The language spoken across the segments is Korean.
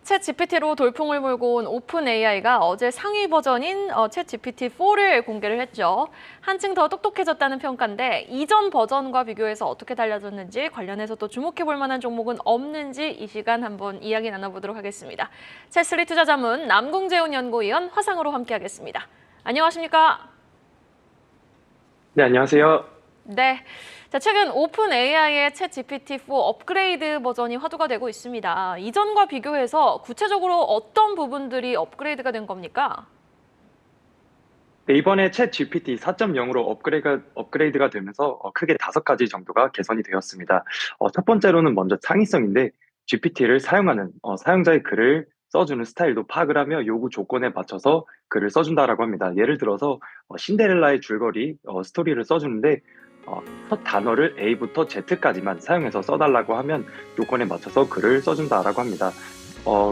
챗 GPT로 돌풍을 몰고 온 오픈 AI가 어제 상위 버전인 챗 GPT-4를 공개를 했죠. 한층 더 똑똑해졌다는 평가인데 이전 버전과 비교해서 어떻게 달라졌는지 관련해서 또 주목해 볼 만한 종목은 없는지 이 시간 한번 이야기 나눠보도록 하겠습니다. 챗3 투자자문 남궁재훈 연구위원 화상으로 함께하겠습니다. 안녕하십니까? 네, 안녕하세요. 네. 자, 최근 오픈 AI의 챗 GPT-4 업그레이드 버전이 화두가 되고 있습니다. 이전과 비교해서 구체적으로 어떤 부분들이 업그레이드가 된 겁니까? 네, 이번에 챗 GPT 4.0으로 업그레이드가 되면서 크게 5가지 정도가 개선이 되었습니다. 첫 번째로는 먼저 창의성인데 GPT를 사용하는 사용자의 글을 써주는 스타일도 파악을 하며 요구 조건에 맞춰서 글을 써준다라고 합니다. 예를 들어서 신데렐라의 줄거리 스토리를 써주는데 첫 단어를 A부터 Z까지만 사용해서 써달라고 하면 요건에 맞춰서 글을 써준다라고 합니다.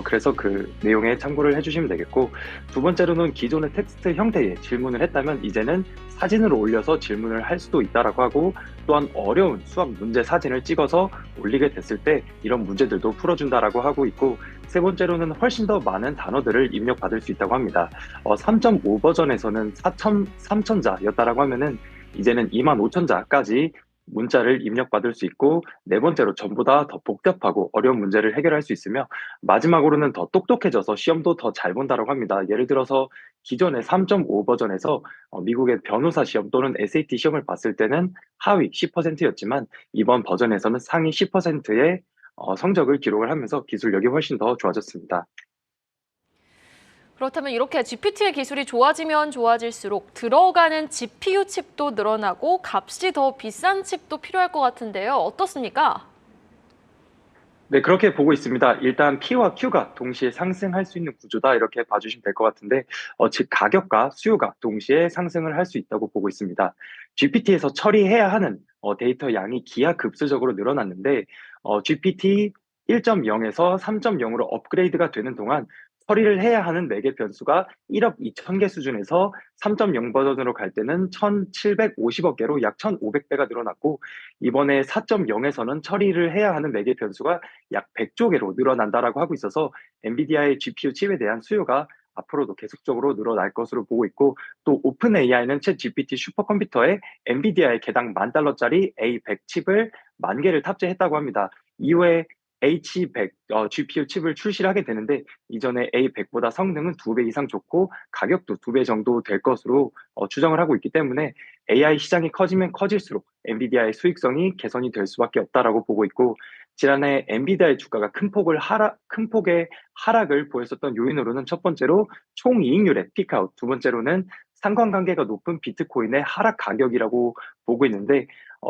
그래서 그 내용에 참고를 해주시면 되겠고, 두 번째로는 기존의 텍스트 형태의 질문을 했다면 이제는 사진으로 올려서 질문을 할 수도 있다라고 하고, 또한 어려운 수학 문제 사진을 찍어서 올리게 됐을 때 이런 문제들도 풀어준다라고 하고 있고, 세 번째로는 훨씬 더 많은 단어들을 입력받을 수 있다고 합니다. 3.5 버전에서는 3천자였다라고 하면은 이제는 25,000자까지 문자를 입력받을 수 있고, 네 번째로 전보다 더 복잡하고 어려운 문제를 해결할 수 있으며, 마지막으로는 더 똑똑해져서 시험도 더 잘 본다라고 합니다. 예를 들어서 기존의 3.5 버전에서 미국의 변호사 시험 또는 SAT 시험을 봤을 때는 하위 10%였지만 이번 버전에서는 상위 10%의 성적을 기록을 하면서 기술력이 훨씬 더 좋아졌습니다. 그렇다면 이렇게 GPT의 기술이 좋아지면 좋아질수록 들어가는 GPU 칩도 늘어나고 값이 더 비싼 칩도 필요할 것 같은데요. 어떻습니까? 네, 그렇게 보고 있습니다. 일단 P와 Q가 동시에 상승할 수 있는 구조다 이렇게 봐주시면 될 것 같은데, 즉 가격과 수요가 동시에 상승을 할 수 있다고 보고 있습니다. GPT에서 처리해야 하는 데이터 양이 기하급수적으로 늘어났는데, GPT 1.0에서 3.0으로 업그레이드가 되는 동안 처리를 해야 하는 매개 변수가 1억 2천 개 수준에서 3.0 버전으로 갈 때는 1,750억 개로 약 1,500배가 늘어났고, 이번에 4.0에서는 처리를 해야 하는 매개 변수가 약 100조 개로 늘어난다라고 하고 있어서 엔비디아의 GPU 칩에 대한 수요가 앞으로도 계속적으로 늘어날 것으로 보고 있고, 또 오픈 AI는 챗 GPT 슈퍼컴퓨터에 엔비디아의 개당 10,000달러짜리 A100 칩을 10,000개를 탑재했다고 합니다. 이후에 H100 GPU 칩을 출시를 하게 되는데, 이전에 A100보다 성능은 2배 이상 좋고 가격도 2배 정도 될 것으로 추정을 하고 있기 때문에 AI 시장이 커지면 커질수록 엔비디아의 수익성이 개선이 될 수밖에 없다라고 보고 있고, 지난해 엔비디아의 주가가 큰 폭의 하락을 보였었던 요인으로는 첫 번째로 총이익률의 피크아웃, 두 번째로는 상관관계가 높은 비트코인의 하락 가격이라고 보고 있는데,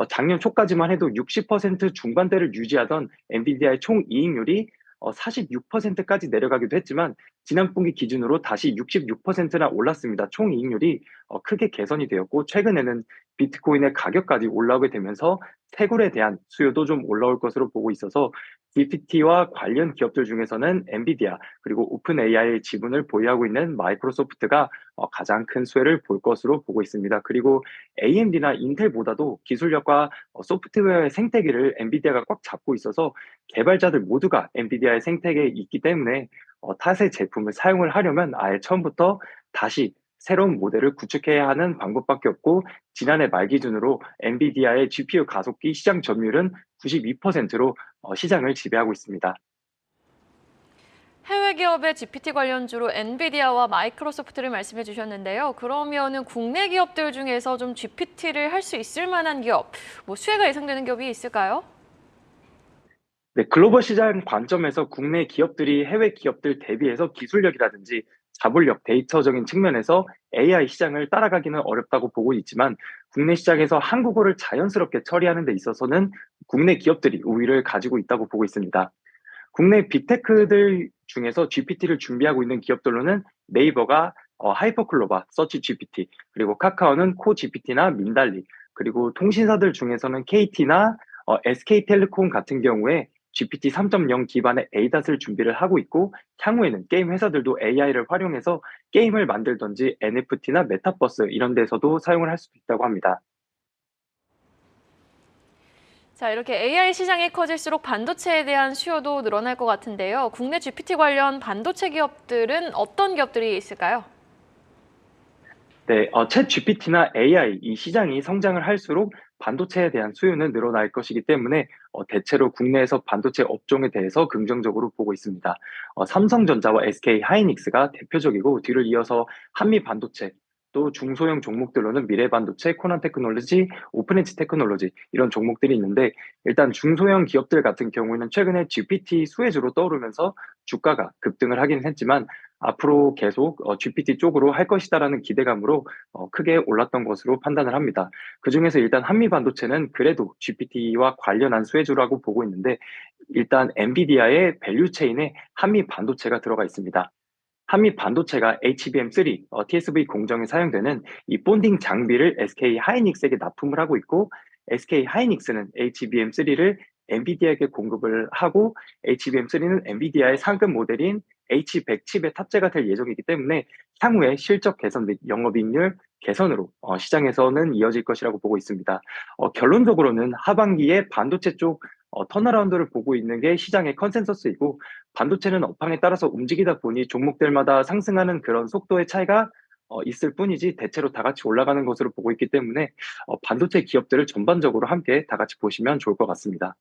작년 초까지만 해도 60% 중반대를 유지하던 엔비디아의 총이익률이 46%까지 내려가기도 했지만 지난 분기 기준으로 다시 66%나 올랐습니다. 총이익률이 크게 개선이 되었고, 최근에는 비트코인의 가격까지 올라오게 되면서 채굴에 대한 수요도 좀 올라올 것으로 보고 있어서 GPT와 관련 기업들 중에서는 엔비디아 그리고 오픈 AI의 지분을 보유하고 있는 마이크로소프트가 가장 큰 수혜를 볼 것으로 보고 있습니다. 그리고 AMD나 인텔보다도 기술력과 소프트웨어의 생태계를 엔비디아가 꽉 잡고 있어서 개발자들 모두가 엔비디아의 생태계에 있기 때문에 탓의 제품을 사용을 하려면 아예 처음부터 다시 새로운 모델을 구축해야 하는 방법밖에 없고, 지난해 말 기준으로 엔비디아의 GPU 가속기 시장 점유율은 92%로 시장을 지배하고 있습니다. 해외 기업의 GPT 관련주로 엔비디아와 마이크로소프트를 말씀해 주셨는데요. 그러면은 국내 기업들 중에서 좀 GPT를 할 수 있을 만한 기업, 뭐 수혜가 예상되는 기업이 있을까요? 네, 글로벌 시장 관점에서 국내 기업들이 해외 기업들 대비해서 기술력이라든지 자본력, 데이터적인 측면에서 AI 시장을 따라가기는 어렵다고 보고 있지만, 국내 시장에서 한국어를 자연스럽게 처리하는 데 있어서는 국내 기업들이 우위를 가지고 있다고 보고 있습니다. 국내 빅테크들 중에서 GPT를 준비하고 있는 기업들로는 네이버가 하이퍼클로바, 서치 GPT, 그리고 카카오는 코 GPT나 민달리, 그리고 통신사들 중에서는 KT나 SK텔레콤 같은 경우에 GPT 3.0 기반의 ADAS를 준비를 하고 있고, 향후에는 게임 회사들도 AI를 활용해서 게임을 만들던지 NFT나 메타버스 이런 데서도 사용을 할 수도 있다고 합니다. 자, 이렇게 AI 시장이 커질수록 반도체에 대한 수요도 늘어날 것 같은데요. 국내 GPT 관련 반도체 기업들은 어떤 기업들이 있을까요? 네, 챗 GPT나 AI 이 시장이 성장을 할수록 반도체에 대한 수요는 늘어날 것이기 때문에 대체로 국내에서 반도체 업종에 대해서 긍정적으로 보고 있습니다. 삼성전자와 SK 하이닉스가 대표적이고 뒤를 이어서 한미 반도체, 또 중소형 종목들로는 미래반도체, 코난테크놀로지, 오픈엣지 테크놀로지 이런 종목들이 있는데 일단 중소형 기업들 같은 경우에는 최근에 GPT 수혜주로 떠오르면서 주가가 급등을 하긴 했지만 앞으로 계속 GPT 쪽으로 할 것이다라는 기대감으로 크게 올랐던 것으로 판단을 합니다. 그중에서 일단 한미 반도체는 그래도 GPT와 관련한 수혜주라고 보고 있는데 일단 엔비디아의 밸류 체인에 한미 반도체가 들어가 있습니다. 한미 반도체가 HBM3, TSV 공정에 사용되는 이 본딩 장비를 SK 하이닉스에게 납품을 하고 있고, SK 하이닉스는 HBM3를 엔비디아에게 공급을 하고, HBM3는 엔비디아의 상급 모델인 H100 칩에 탑재가 될 예정이기 때문에 향후에 실적 개선 및 영업이익률 개선으로 시장에서는 이어질 것이라고 보고 있습니다. 결론적으로는 하반기에 반도체 쪽 턴어라운드를 보고 있는 게 시장의 컨센서스이고 반도체는 업황에 따라서 움직이다 보니 종목들마다 상승하는 그런 속도의 차이가 있을 뿐이지 대체로 다 같이 올라가는 것으로 보고 있기 때문에 반도체 기업들을 전반적으로 함께 다 같이 보시면 좋을 것 같습니다.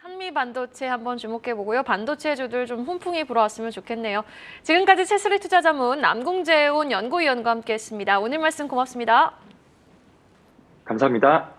한미 반도체 한번 주목해 보고요. 반도체주들 좀 훈풍이 불어왔으면 좋겠네요. 지금까지 채스리 투자자문 남궁재훈 연구위원과 함께했습니다. 오늘 말씀 고맙습니다. 감사합니다.